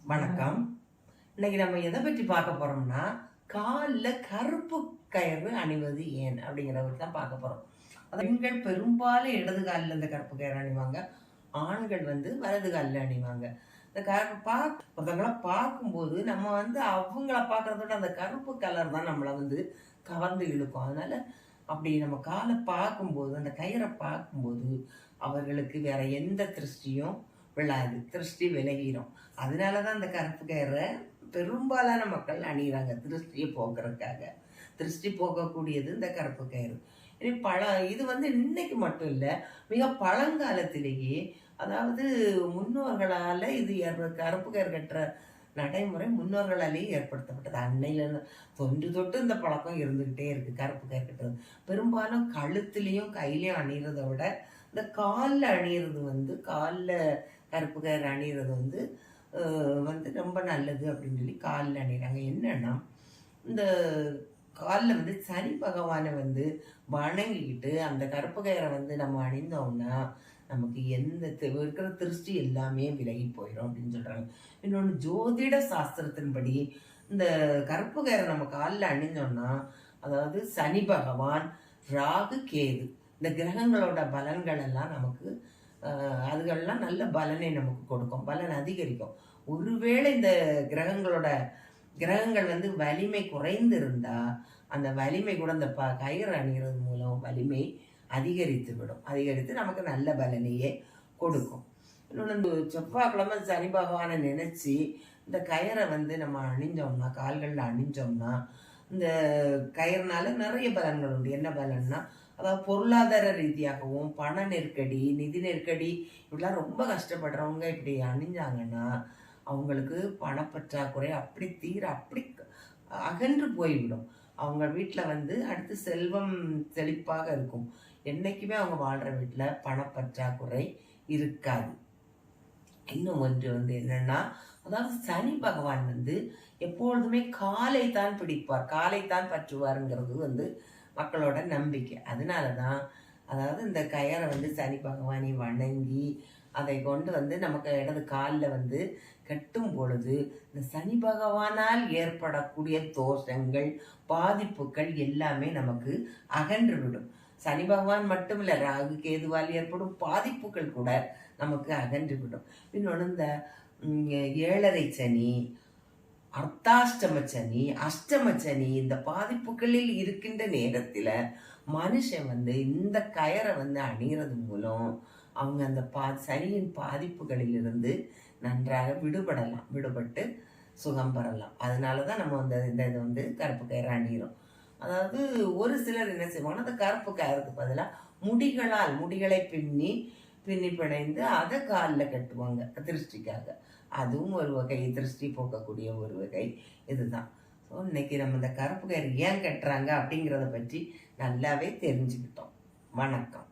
வணக்கம். இன்னைக்கு நம்ம எதை பற்றி பார்க்க போறோம்னா, காலில் கருப்பு கயிறு அணிவது ஏன் அப்படிங்கிறத தான் பார்க்க போறோம். பெண்கள் பெரும்பாலும் இடது காலில் இந்த கருப்பு கயிறு அணிவாங்க. ஆண்கள் வலது காலில் அணிவாங்க. இந்த கருப்பு ஒருத்தவங்கள பார்க்கும்போது நம்ம அவங்கள பார்க்கறத விட அந்த கருப்பு கலர் தான் நம்மளை கவர்ந்து இழுக்கும். அதனால அப்படி நம்ம காலை பார்க்கும்போது, அந்த கயிறை பார்க்கும்போது அவர்களுக்கு வேற எந்த திருஷ்டியும் விழாது, திருஷ்டி விலகிரும். அதனால தான் அந்த கருப்பு கயிறை பெரும்பாலான மக்கள் அணிகிறாங்க, திருஷ்டியை போக்குறதுக்காக. திருஷ்டி போக்கக்கூடியது இந்த கருப்பு கயிறு. இனி இது இன்னைக்கு மட்டும் இல்லை, மிக பழங்காலத்திலேயே, அதாவது முன்னோர்களால் இது கருப்பு கயிறு கட்டுற நடைமுறை முன்னோர்களாலேயே ஏற்படுத்தப்பட்டது. அன்னையில தொன்று தொட்டு இந்த பழக்கம் இருந்துக்கிட்டே இருக்குது. கருப்பு கயிறு கட்டுறது பெரும்பாலும் கழுத்துலேயும் கையிலையும் அணிகிறத விட இந்த காலில் அணிகிறது காலில் கருப்பு கயிறு அணிகிறது ரொம்ப நல்லது அப்படின்னு சொல்லி காலில் அணிகிறாங்க. என்னன்னா, இந்த காலில் சனி பகவானை வணங்கிக்கிட்டு அந்த கருப்பு கயிறை நம்ம அணிந்தோம்னா நமக்கு எந்த இருக்கிற திருஷ்டி எல்லாமே விலகி போயிடும் அப்படின்னு சொல்கிறாங்க. இன்னொன்று, ஜோதிட சாஸ்திரத்தின்படி இந்த கருப்பு கயிறை நம்ம காலில் அணிந்தோம்னா, அதாவது சனி பகவான், ராகு, கேது இந்த கிரகங்களோட பலன்கள் எல்லாம் நமக்கு அதுகள்லாம் நல்ல பலனை நமக்கு கொடுக்கும், பலன் அதிகரிக்கும். ஒருவேளை இந்த கிரகங்கள் வலிமை குறைந்து இருந்தா அந்த வலிமை கூட இந்த கயிறு அணிகிறது மூலம் வலிமை அதிகரித்து விடும். அதிகரித்து நமக்கு நல்ல பலனையே கொடுக்கும். இன்னொன்று, இந்த செவ்வாய்க்கிழமை சனி பகவானை நினைச்சு இந்த கயிறை நம்ம அணிஞ்சோம்னா, கால்களில் அணிஞ்சோம்னா, இந்த கயிறுனால நிறைய பலன்கள் உண்டு. என்ன பலன்னா, அதாவது பொருளாதார ரீதியாகவும், பண நெருக்கடி, நிதி நெருக்கடி, இப்படிலாம் ரொம்ப கஷ்டப்படுறவங்க இப்படி அணிஞ்சாங்கன்னா அவங்களுக்கு பணப்பற்றாக்குறை அப்படி அகன்று போய்விடும். அவங்க வீட்டில் அடுத்து செல்வம் செழிப்பாக இருக்கும். என்னைக்குமே அவங்க வாழ்கிற வீட்டில் பணப்பற்றாக்குறை இருக்காது. இன்னும் ஒன்று என்னன்னா, அதாவது சனி பகவான் எப்பொழுதுமே காலை தான் பிடிப்பார், காலை தான் பற்றுவாருங்கிறது மக்களோட நம்பிக்கை. அதனால தான் அதாவது இந்த கயிறை சனி பகவானை வணங்கி அதை கொண்டு நமக்கு இடது காலில் கட்டும் பொழுது இந்த சனி பகவானால் ஏற்படக்கூடிய தோஷங்கள், பாதிப்புகள் எல்லாமே நமக்கு அகன்று விடும். சனி பகவான் மட்டும் இல்லை, ராகு கேதுவால் ஏற்படும் பாதிப்புகள் கூட நமக்கு அகன்று விடும். இன்னொன்று, இந்த 7.5 சனி, அர்த்தாஷ்டம சனி, அஷ்டம சனி, இந்த பாதிப்புகளில் இருக்கின்ற நேரத்தில் மனுஷன் இந்த கயிறை அணிகிறது மூலம் அவங்க அந்த சனியின் பாதிப்புகளிலிருந்து நன்றாக விடுபட்டு சுகம் பெறலாம். அதனால தான் நம்ம இந்த கருப்பு கயிறு அணிகிறோம். அதாவது ஒரு சிலர் என்ன செய்வாங்கன்னா, அந்த கருப்பு கயிறுக்கு பதிலாக முடிகளை பின்னி பிணைந்து அதை காலில் கட்டுவாங்க திருஷ்டிக்காக. அதுவும் ஒரு வகை திருஷ்டி போக்கக்கூடிய ஒரு வகை இதுதான். ஸோ இன்னைக்கு நம்ம இந்த கருப்பு கயிறு ஏன் கட்டுறாங்க அப்படிங்கிறத பற்றி நல்லாவே தெரிஞ்சுக்கிட்டோம். வணக்கம்.